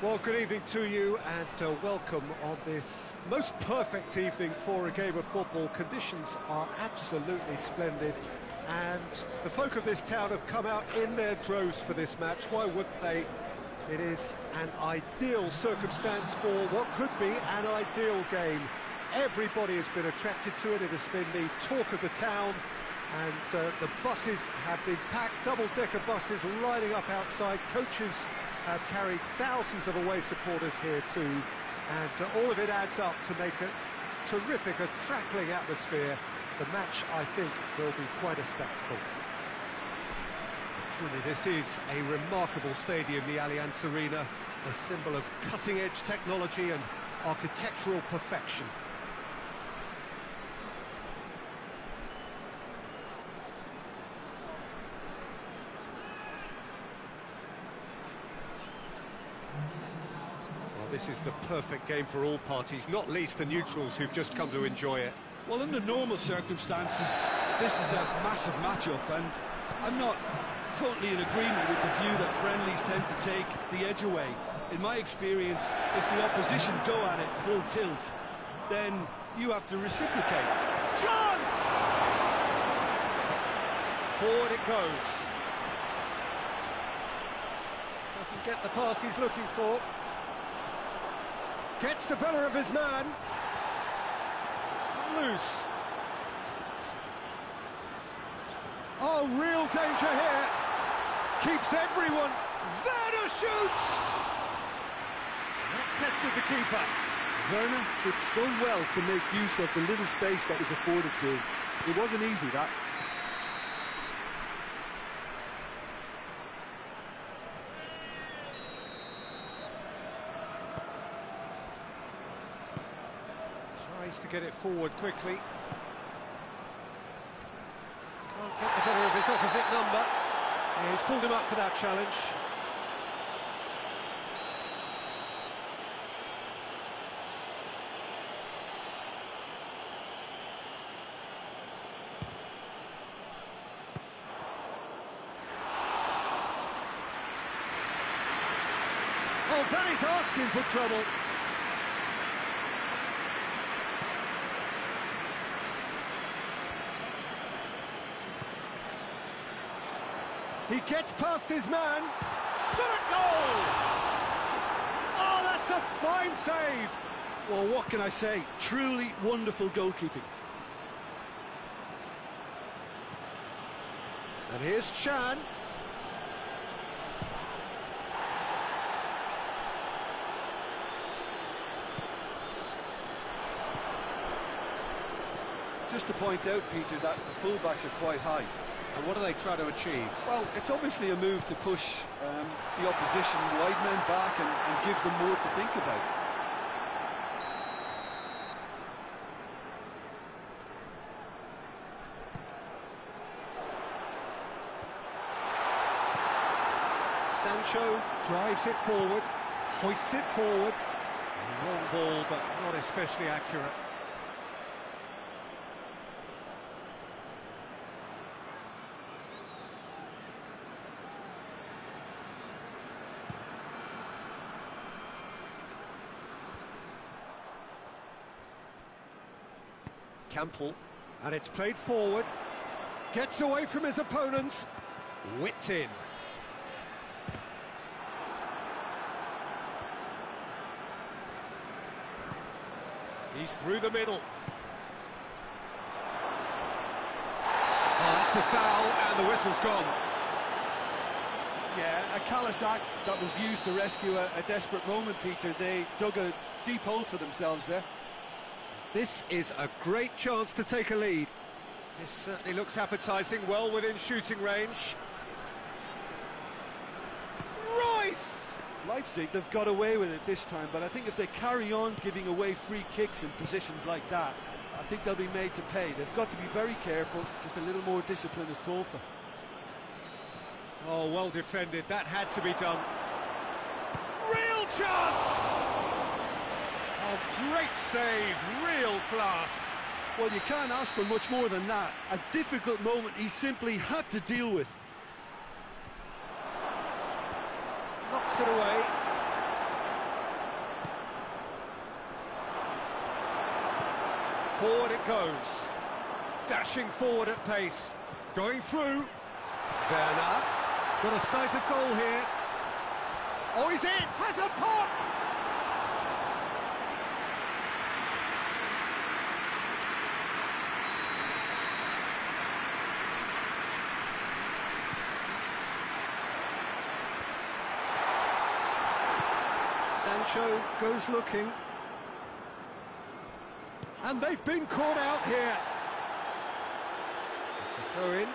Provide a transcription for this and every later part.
Well, good evening to you and welcome on this most perfect evening for a game of football. Conditions are absolutely splendid and the folk of this town have come out in their droves for this match. Why wouldn't they? It is an ideal circumstance for what could be an ideal game. Everybody has been attracted to it. It has been the talk of the town, and the buses have been packed, double-decker buses lining up outside. Coaches have carried thousands of away supporters here too, and all of it adds up to make a terrific, crackling atmosphere. The match, I think, will be quite a spectacle. Truly, this is a remarkable stadium, the Allianz Arena, a symbol of cutting-edge technology and architectural perfection. This is the perfect game for all parties, not least the neutrals who've just come to enjoy it. Well, under normal circumstances, this is a massive matchup, and I'm not totally in agreement with the view that friendlies tend to take the edge away. In my experience, if the opposition go at it full tilt, then you have to reciprocate. Chance! Forward it goes. Doesn't get the pass he's looking for. Gets the better of his man. It's come loose. Oh, real danger here. Keeps everyone. Werner shoots! That tested the keeper. Werner did so well to make use of the little space that was afforded to him. It wasn't easy, that. Tries to get it forward quickly. Can't get the better of his opposite number. Yeah, he's pulled him up for that challenge. Oh, that is asking for trouble. He gets past his man. Shot a goal! Oh, that's a fine save! Well, what can I say? Truly wonderful goalkeeping. And here's Chan. Just to point out, Peter, that the fullbacks are quite high. And what are they trying to achieve? Well, it's obviously a move to push the opposition wide men back and give them more to think about. Sancho drives it forward, hoists it forward. Long ball, but not especially accurate. Campbell, and it's played forward, gets away from his opponents, whipped in. He's through the middle. Oh, that's a foul, and the whistle's gone. Yeah, a callous act that was used to rescue a desperate moment, Peter. They dug a deep hole for themselves there. This is a great chance to take a lead. This certainly looks appetising, well within shooting range. Royce! Leipzig, they've got away with it this time, but I think if they carry on giving away free kicks in positions like that, I think they'll be made to pay. They've got to be very careful, just a little more discipline is called for. Oh, well defended, that had to be done. Real chance! Oh, great save, real class. Well, you can't ask for much more than that. A difficult moment he simply had to deal with. Knocks it away. Forward it goes. Dashing forward at pace. Going through. Werner. Got a decisive goal here. Oh, he's in! Has a pop! Sancho goes looking. And they've been caught out here. It's a throw-in.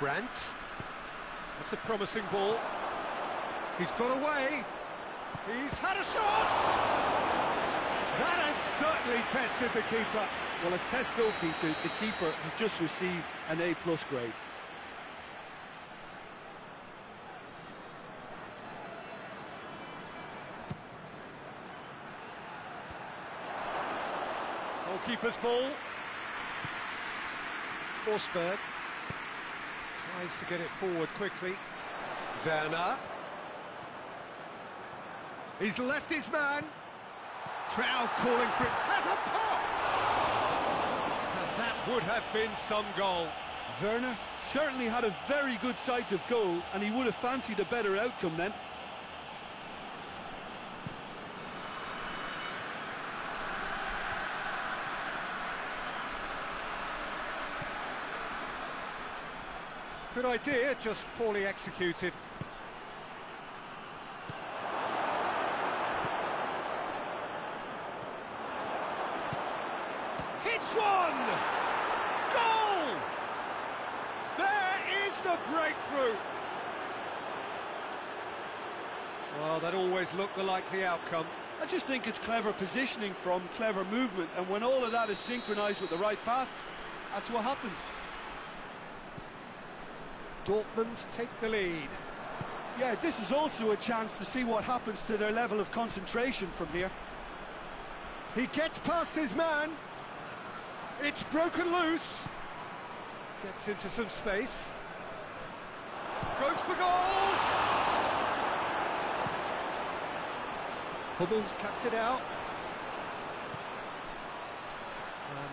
Brandt. That's a promising ball. He's got away. He's had a shot! That has certainly tested the keeper. Well, as tests go, Peter, the keeper has just received an A+ grade. Goalkeeper's ball. Forsberg tries to get it forward quickly. Werner. He's left his man. Trout calling for it. Has a pop! And that would have been some goal. Werner certainly had a very good sight of goal, and he would have fancied a better outcome then. Good idea, just poorly executed. Hits one! Goal! There is the breakthrough! Well, that always looked the likely outcome. I just think it's clever positioning from clever movement, and when all of that is synchronised with the right pass, that's what happens. Dortmund take the lead. Yeah, this is also a chance to see what happens to their level of concentration from here. He gets past his man. It's broken loose. Gets into some space. Goes for goal! Hummels cuts it out.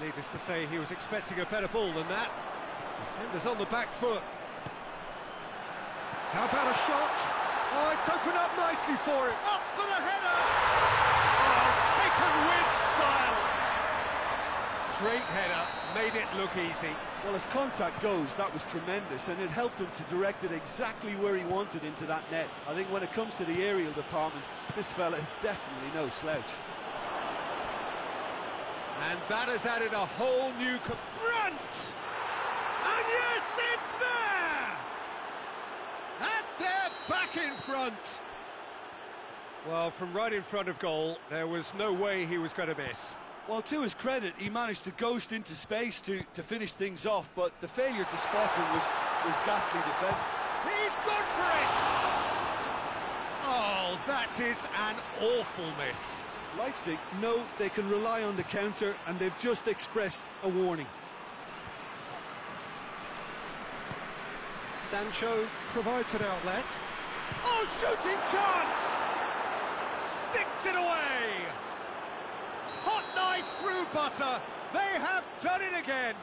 Needless to say, he was expecting a better ball than that. Defender's on the back foot. How about a shot? Oh, it's opened up nicely for him. Up for the header! Oh, taken with style. Straight header, made it look easy. Well, as contact goes, that was tremendous, and it helped him to direct it exactly where he wanted into that net. I think when it comes to the aerial department, this fella is definitely no slouch. And that has added a whole new Brandt! And yes, it's there! And they're back in front! Well, from right in front of goal, there was no way he was going to miss. Well, to his credit, he managed to ghost into space to finish things off, but the failure to spot him was ghastly defending. He's gone for it! Oh, that is an awful miss. Leipzig know they can rely on the counter, and they've just expressed a warning. Sancho provides an outlet. Oh, shooting chance! Sticks it away! Hot knife through butter. They have done it again.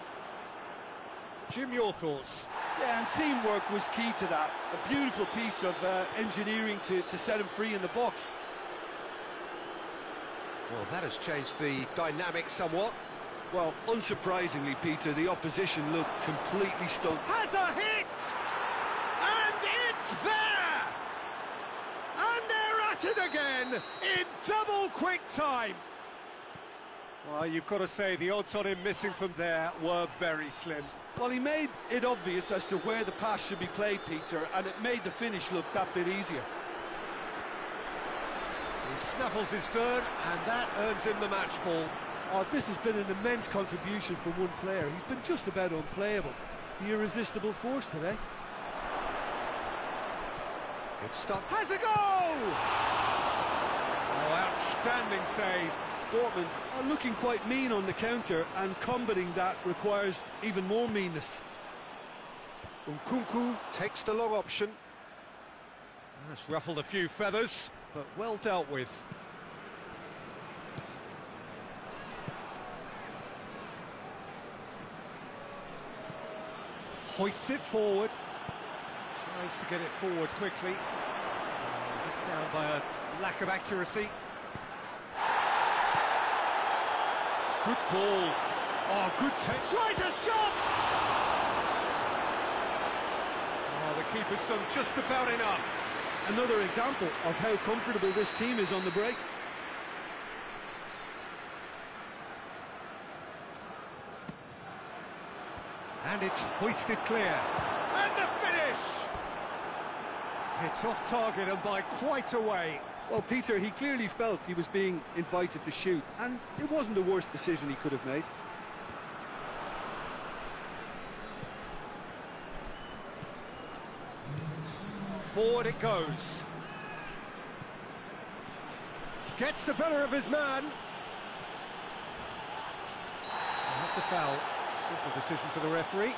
Jim, your thoughts? Yeah, and teamwork was key to that. A beautiful piece of engineering to set him free in the box. Well, that has changed the dynamic somewhat. Well, unsurprisingly, Peter, the opposition looked completely stunned. Has a hit! And it's there! And they're at it again in double quick time. Well, you've got to say the odds on him missing from there were very slim. Well, he made it obvious as to where the pass should be played, Peter, and it made the finish look that bit easier. He snaffles his third, and that earns him the match ball. Oh, this has been an immense contribution from one player. He's been just about unplayable. The irresistible force today. It's stopped. Has a goal! Oh, outstanding save. Dortmund are looking quite mean on the counter, and combating that requires even more meanness. Nkunku takes the long option. That's ruffled a few feathers, but well dealt with. Hoists it forward. Tries to get it forward quickly. Hit down by a lack of accuracy. Good ball. Oh, good take. Tries a shot! Oh, the keeper's done just about enough. Another example of how comfortable this team is on the break. And it's hoisted clear. And the finish! It's off target and by quite a way. Well, Peter, he clearly felt he was being invited to shoot, and it wasn't the worst decision he could have made. Forward it goes. Gets the better of his man. That's a foul. Simple decision for the referee.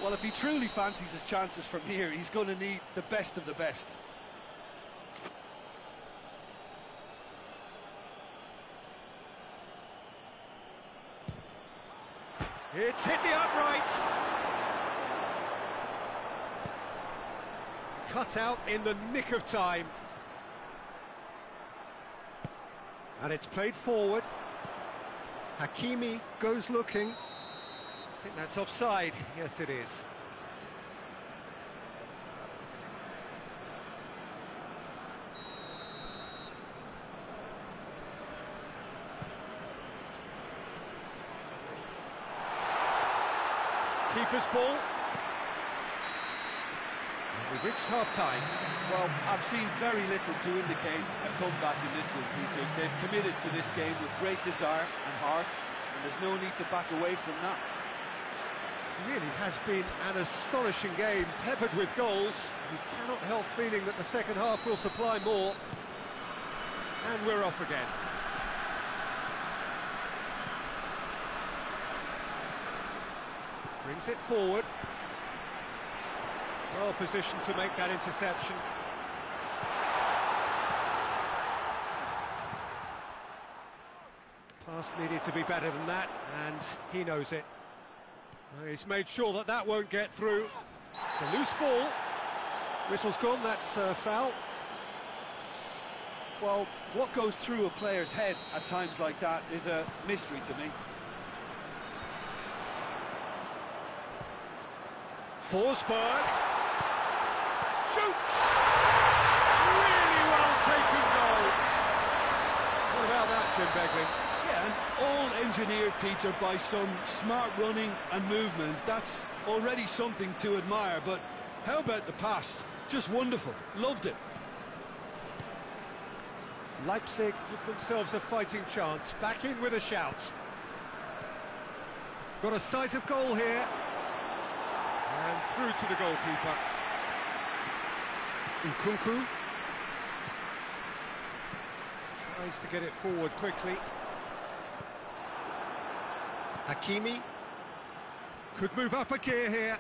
Well, if he truly fancies his chances from here, he's going to need the best of the best. It's hit the upright. Cut out in the nick of time. And it's played forward. Hakimi goes looking. I think that's offside. Yes, it is. Keeper's ball. We've reached half-time. Well, I've seen very little to indicate a comeback in this one, Peter. They've committed to this game with great desire and heart, and there's no need to back away from that. It really has been an astonishing game, peppered with goals. You cannot help feeling that the second half will supply more. And we're off again. Brings it forward. Well positioned to make that interception. Pass needed to be better than that, and he knows it. He's made sure that that won't get through. It's a loose ball. Whistle's gone, that's a foul. Well, what goes through a player's head at times like that is a mystery to me. Forsberg shoots! Really well taken goal. What about that, Jim Begley? Yeah, and all engineered, Peter, by some smart running and movement. That's already something to admire, but how about the pass? Just wonderful. Loved it. Leipzig give themselves a fighting chance. Back in with a shout. Got a sight of goal here. And through to the goalkeeper. Nkunku tries to get it forward quickly. Hakimi could move up a gear here.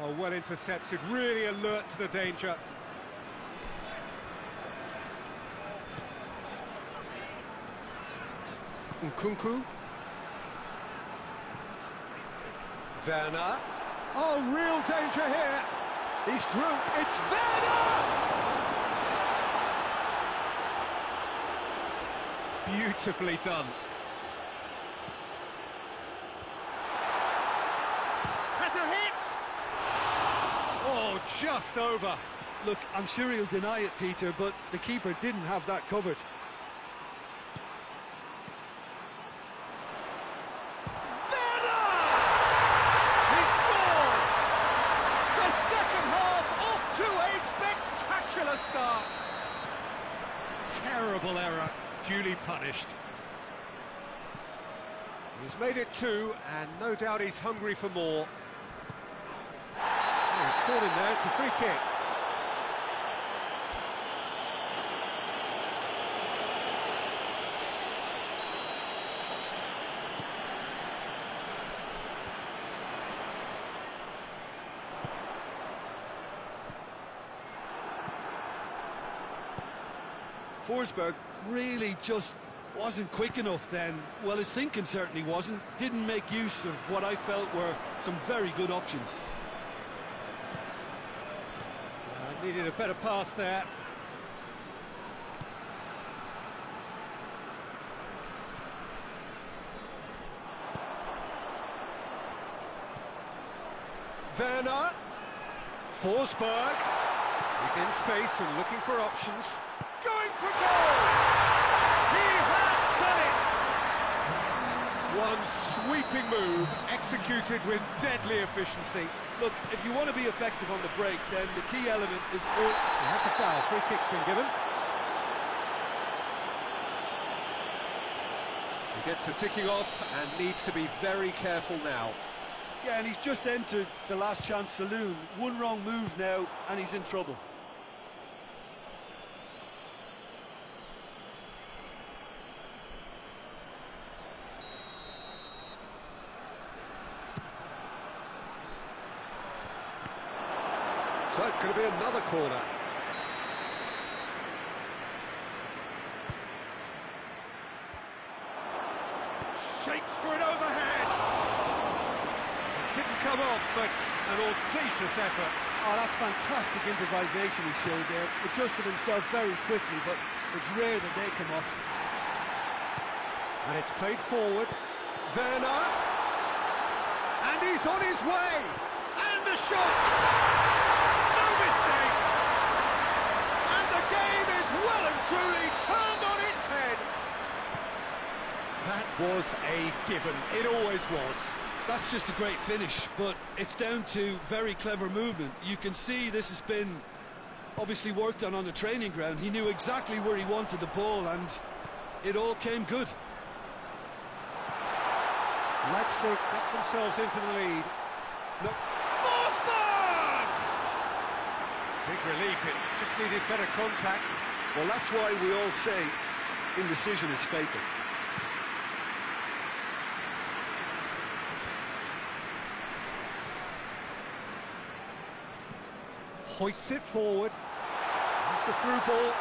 Oh, well intercepted, really alert to the danger. Nkunku. Werner. Oh, real danger here. He's through. It's Werner! Beautifully done. Has a hit! Oh, just over. Look, I'm sure he'll deny it, Peter, but the keeper didn't have that covered. Start. Terrible error, duly punished. He's made it 2, and no doubt he's hungry for more. Oh, he's caught in there, it's a free kick. Forsberg really just wasn't quick enough then. Well, his thinking certainly wasn't. Didn't make use of what I felt were some very good options. Needed a better pass there. Werner. Forsberg. He's in space and looking for options. Going for goal! He has done it! One sweeping move, executed with deadly efficiency. Look, if you want to be effective on the break, then the key element is... That's a foul, free kick's been given. He gets the ticking off and needs to be very careful now. Yeah, and he's just entered the last chance saloon. One wrong move now, and he's in trouble. So it's going to be another corner. Shapes for an overhead. It didn't come off, but an audacious effort. Oh, that's fantastic improvisation he showed there. Adjusted himself very quickly, but it's rare that they come off. And it's played forward. Werner. And he's on his way. And the shots. Well and truly turned on its head. That was a given. It always was. That's just a great finish, but it's down to very clever movement. You can see this has been obviously worked on the training ground. He knew exactly where he wanted the ball, and it all came good. Leipzig get themselves into the lead. No. Forsberg! Big relief, it just needed better contact. Well, that's why we all say indecision is fatal. Hoists it forward. Here's the through ball.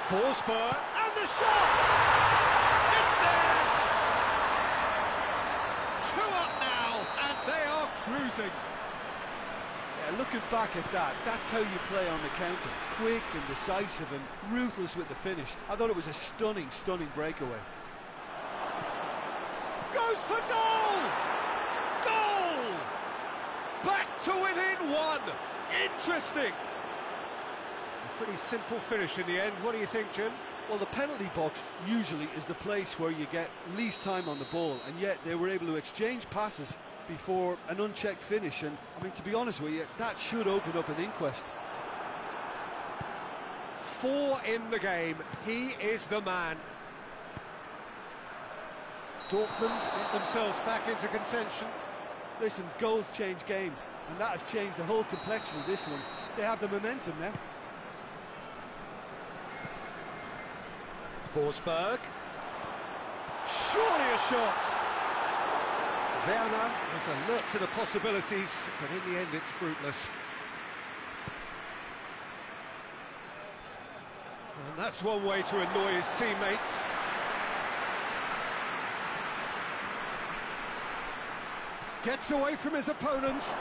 Forsberg, and the shot! It's there! 2 up now, and they are cruising. Yeah, looking back at that, that's how you play on the counter. Quick and decisive and ruthless with the finish. I thought it was a stunning, stunning breakaway. Goes for goal! Goal! Back to within 1. Interesting. A pretty simple finish in the end. What do you think, Jim? Well, the penalty box usually is the place where you get least time on the ball, and yet they were able to exchange passes before an unchecked finish, and I mean, to be honest with you, that should open up an inquest. 4 in the game. He is the man. Dortmund get themselves back into contention. Listen, goals change games, and that has changed the whole complexion of this one. They have the momentum now. Forsberg. Surely a shot. Werner was alert to the possibilities, but in the end it's fruitless. And that's one way to annoy his teammates. Gets away from his opponents.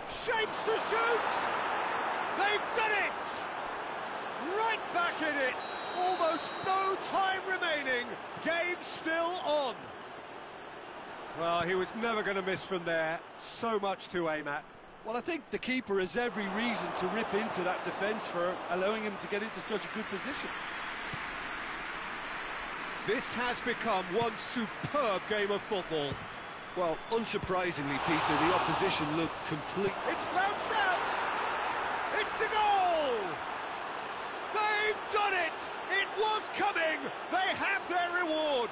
Shapes to shoot! They've done it! Right back in it! Almost no time remaining. Game still on. Well, he was never going to miss from there. So much to aim at. Well, I think the keeper has every reason to rip into that defence for allowing him to get into such a good position. This has become one superb game of football. Well, unsurprisingly, Peter, the opposition looked complete. It's bounced out! It's a goal! They've done it! It was coming! They have their reward!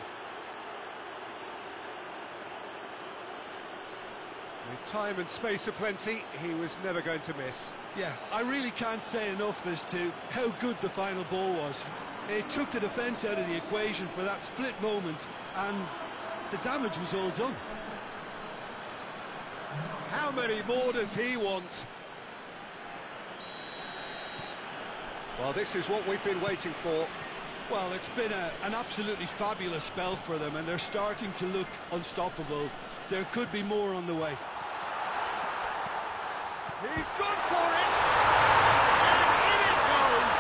With time and space aplenty, he was never going to miss. Yeah, I really can't say enough as to how good the final ball was. It took the defence out of the equation for that split moment, and the damage was all done. How many more does he want? Well, this is what we've been waiting for. Well, it's been an absolutely fabulous spell for them, and they're starting to look unstoppable. There could be more on the way. He's gone for it! And in it goes!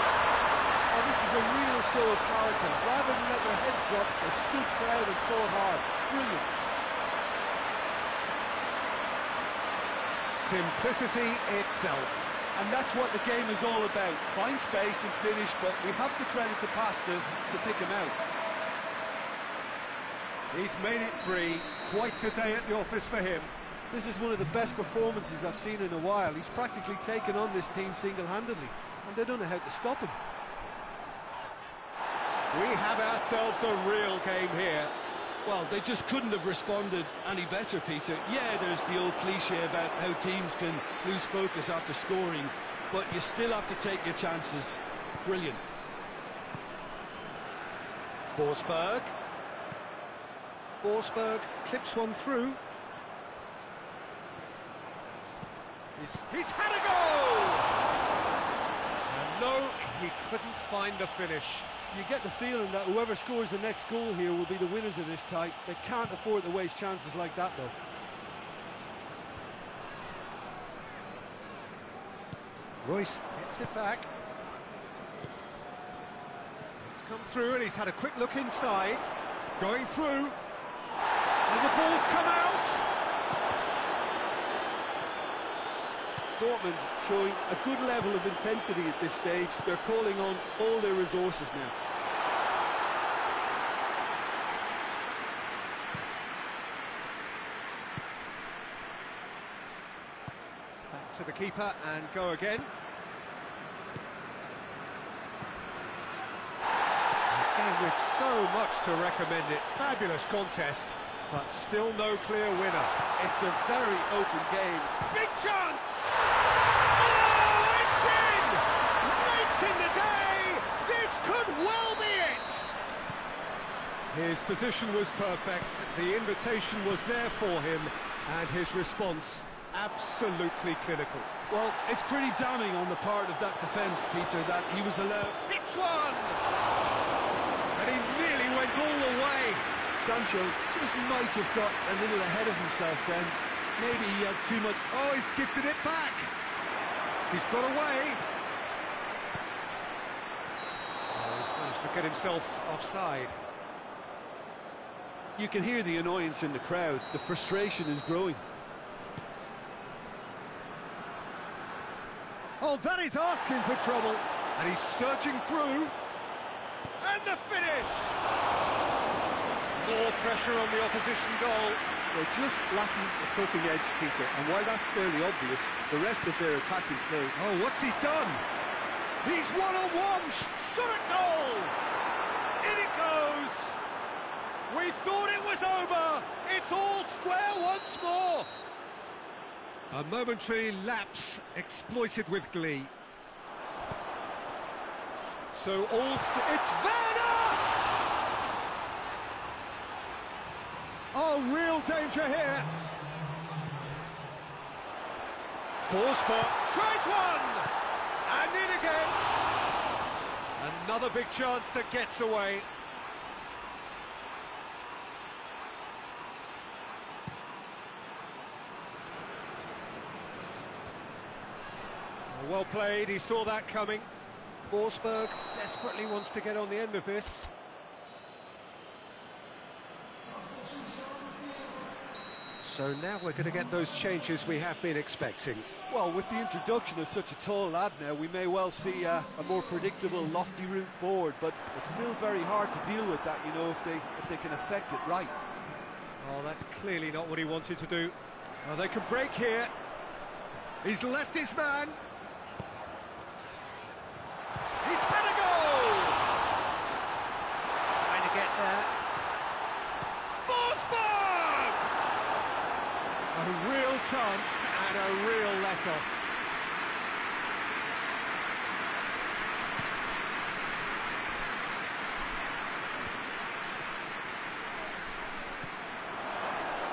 Oh, this is a real show of character. Rather than let their heads drop, they've stood proud and fought hard. Brilliant. Simplicity itself. And that's what the game is all about. Find space and finish, but we have to credit the pastor to pick him out. He's made it free. Quite a day at the office for him. This is one of the best performances I've seen in a while. He's practically taken on this team single-handedly, and they don't know how to stop him. We have ourselves a real game here. Well, they just couldn't have responded any better, Peter. Yeah, there's the old cliche about how teams can lose focus after scoring, but you still have to take your chances. Brilliant. Forsberg. Forsberg clips one through. He's had a goal! And no, he couldn't find the finish. You get the feeling that whoever scores the next goal here will be the winners of this tie. They can't afford to waste chances like that, though. Royce hits it back. It's come through and he's had a quick look inside. Going through. And the ball's come out! Dortmund showing a good level of intensity at this stage. They're calling on all their resources now. Back to the keeper and go again. Again with so much to recommend it. Fabulous contest, but still no clear winner. It's a very open game. Big chance! Oh, it's in! Late in the day, this could well be it! His position was perfect, the invitation was there for him, and his response absolutely clinical. Well, it's pretty damning on the part of that defence, Peter, that he was allowed... Hits one! And he nearly went all the way. Sancho just might have got a little ahead of himself then. Maybe he had too much... Oh, he's gifted it back. He's got away. Oh, he's managed to get himself offside. You can hear the annoyance in the crowd. The frustration is growing. Oh, that is asking for trouble. And he's surging through. And the finish! More pressure on the opposition goal. They're just lacking a cutting edge, Peter, and while that's fairly obvious, the rest of their attacking play... Oh, what's he done? He's one-on-one, shot at goal! In it goes! We thought it was over! It's all square once more! A momentary lapse exploited with glee. So it's Werner! Oh, real danger here. Forsberg tries one! And in again. Another big chance that gets away. Well played, he saw that coming. Forsberg desperately wants to get on the end of this. So now we're going to get those changes we have been expecting. Well, with the introduction of such a tall lad now, we may well see a more predictable, lofty route forward, but it's still very hard to deal with that, you know, if they can affect it right. Oh, that's clearly not what he wanted to do. Oh, they can break here. He's left his man. He's had a goal! Trying to get there. Forsberg! A real chance and a real let-off.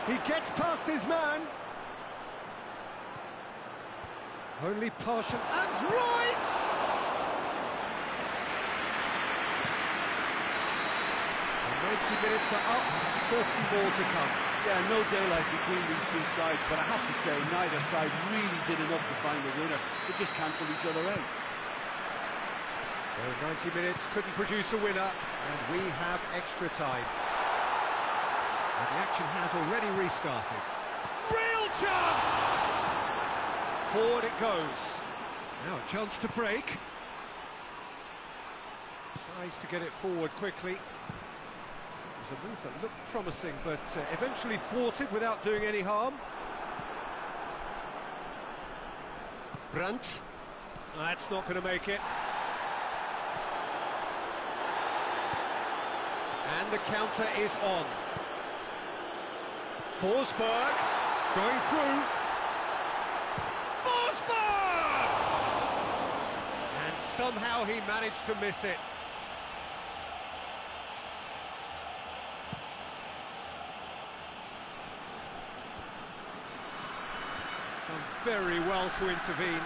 He gets past his man. Only partial, and Royce! minutes are up, 30 more to come. Yeah, no daylight between these two sides, but I have to say, neither side really did enough to find a winner. They just cancelled each other out. So 90 minutes couldn't produce a winner, and we have extra time. And the action has already restarted. Real chance! Forward it goes. Now a chance to break. Tries to get it forward quickly. It was a move that looked promising, but eventually thwarted without doing any harm. Brandt. That's not going to make it. And the counter is on. Forsberg going through. Forsberg! And somehow he managed to miss it. Done very well to intervene.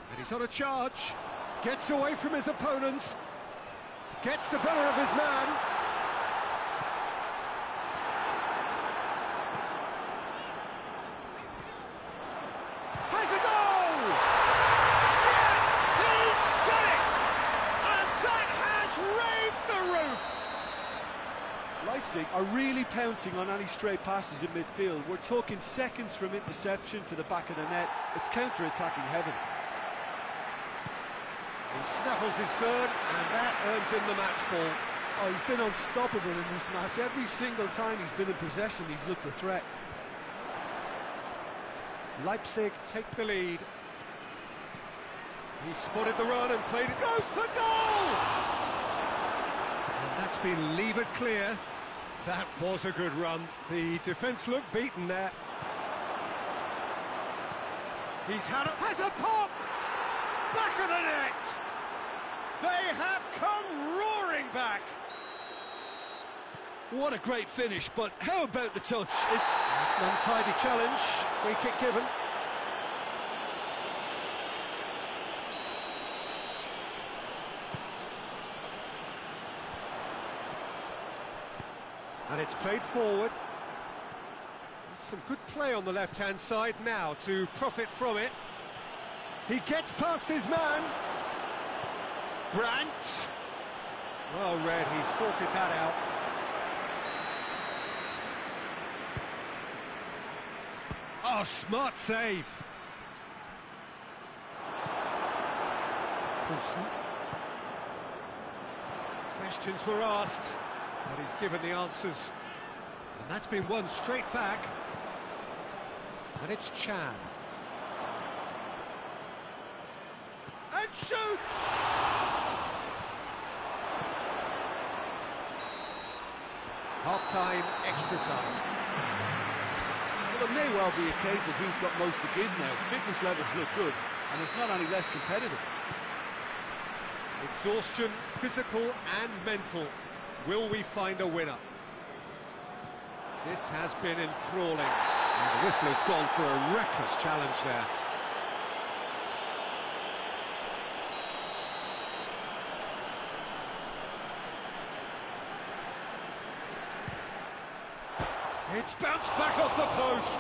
And he's on a charge. Gets away from his opponents. Gets the better of his man. Has a goal! Yes, he's got it! And that has raised the roof! Leipzig are really pouncing on any stray passes in midfield. We're talking seconds from interception to the back of the net. It's counter-attacking heaven. He snaffles his third, and that earns him the match ball. Oh, he's been unstoppable in this match. Every single time he's been in possession, he's looked a threat. Leipzig take the lead. He spotted the run and played it. Goes for goal! And that's been levered clear. That was a good run. The defence looked beaten there. He's has a pop! Back of the net! They have come roaring back! What a great finish, but how about the touch? It's an untidy challenge, free kick given. And it's played forward. Some good play on the left-hand side now to profit from it. He gets past his man. Brandt. Well read, he sorted that out. Oh, smart save. Poulsen. Questions were asked, but he's given the answers. And that's been won straight back. And it's Chan. And shoots! Half-time, extra time. Well, it may well be a case of who's got most to give now. Fitness levels look good, and it's not any less competitive. Exhaustion, physical and mental. Will we find a winner? This has been enthralling. And the whistler's gone for a reckless challenge there. It's bounced back off the post.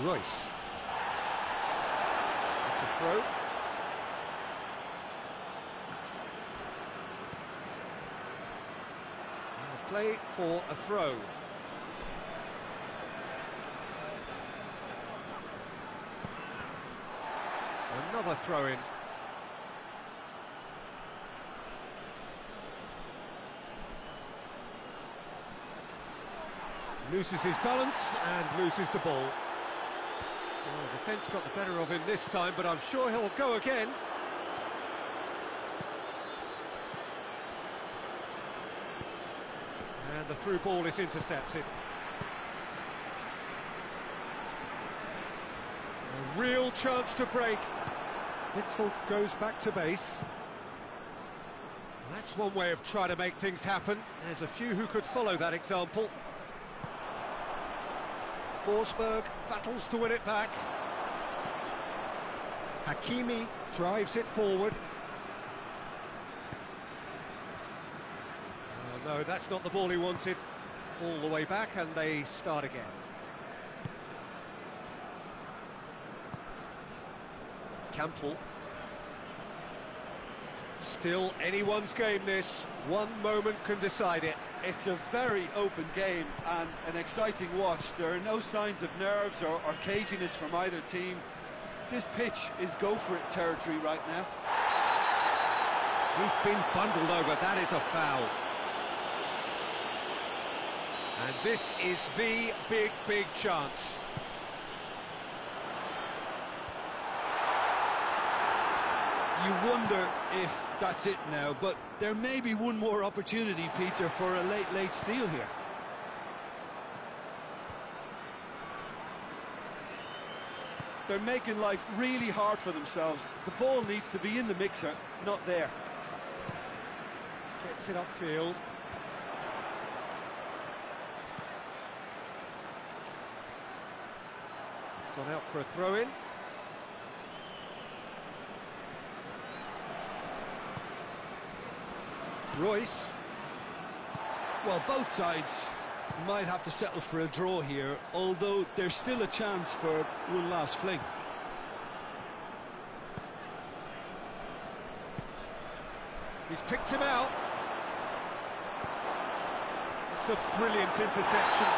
Royce. It's a throw. Play for a throw. Another throw-in. Loses his balance and loses the ball. Well, the defence got the better of him this time, but I'm sure he'll go again. And the through ball is intercepted. A real chance to break. Witsel goes back to base. That's one way of trying to make things happen. There's a few who could follow that example. Forsberg battles to win it back. Hakimi drives it forward. Oh, no, that's not the ball he wanted. All the way back, and they start again. Campbell. Still anyone's game, this. One moment can decide it. It's a very open game and an exciting watch. There are no signs of nerves or caginess from either team. This pitch is go-for-it territory right now. He's been bundled over, that is a foul. And this is the big chance. You wonder if that's it now, but there may be one more opportunity, Peter, for a late steal here. They're making life really hard for themselves. The ball needs to be in the mixer, not there. Gets it upfield. It's gone out for a throw-in. Royce. Well, both sides might have to settle for a draw here, although there's still a chance for one last fling. He's picked him out. It's a brilliant interception.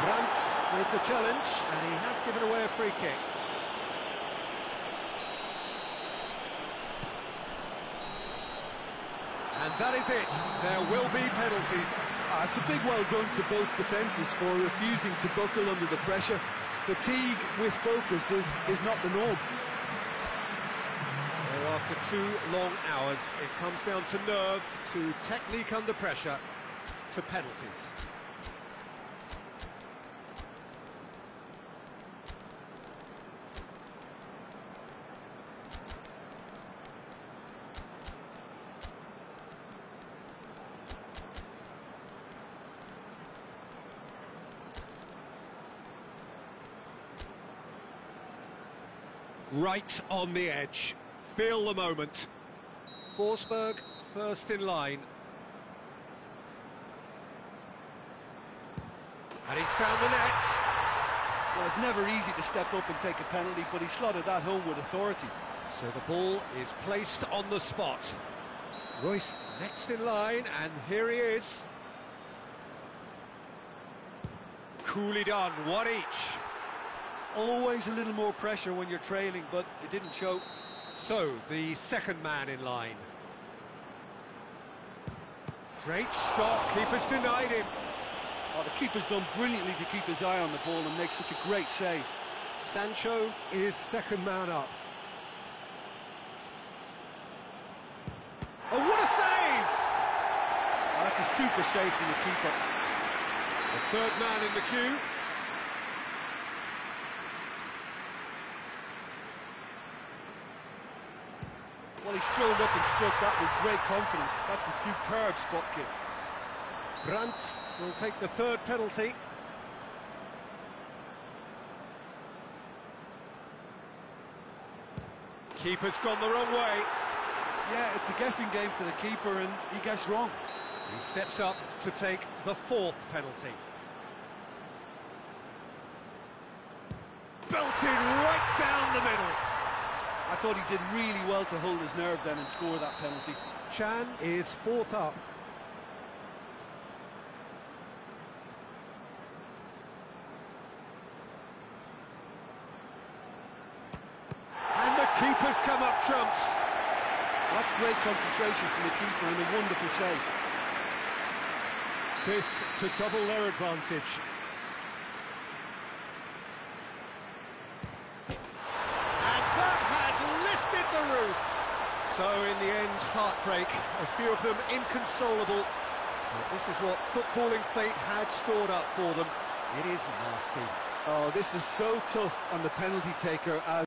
Brandt with the challenge, and he has given away a free kick. And that is it. There will be penalties. It's a big well done to both defences for refusing to buckle under the pressure. Fatigue with focus is not the norm. So after 2 long hours, it comes down to nerve, to technique under pressure, to penalties. Right on the edge. Feel the moment. Forsberg first in line. And he's found the net. Well, it's never easy to step up and take a penalty, but he slotted that home with authority. So the ball is placed on the spot. Royce next in line, and here he is. Coolly done, one each. Always a little more pressure when you're trailing, but it didn't show. So, the second man in line. Great stop, keeper's denied him. Oh, the keeper's done brilliantly to keep his eye on the ball and make such a great save. Sancho is second man up. Oh, what a save! Oh, that's a super save from the keeper. The third man in the queue. Well, he strolled up and struck that with great confidence. That's a superb spot kick. Brandt will take the third penalty. Keeper's gone the wrong way. Yeah, it's a guessing game for the keeper, and he guessed wrong. He steps up to take the fourth penalty. Belted right down the middle. I thought he did really well to hold his nerve then and score that penalty. Chan is fourth up. And the keeper's come up trumps. That's great concentration from the keeper and a wonderful save. This to double their advantage. So in the end, heartbreak, a few of them inconsolable. But this is what footballing fate had stored up for them. It is nasty. Oh, this is so tough on the penalty taker as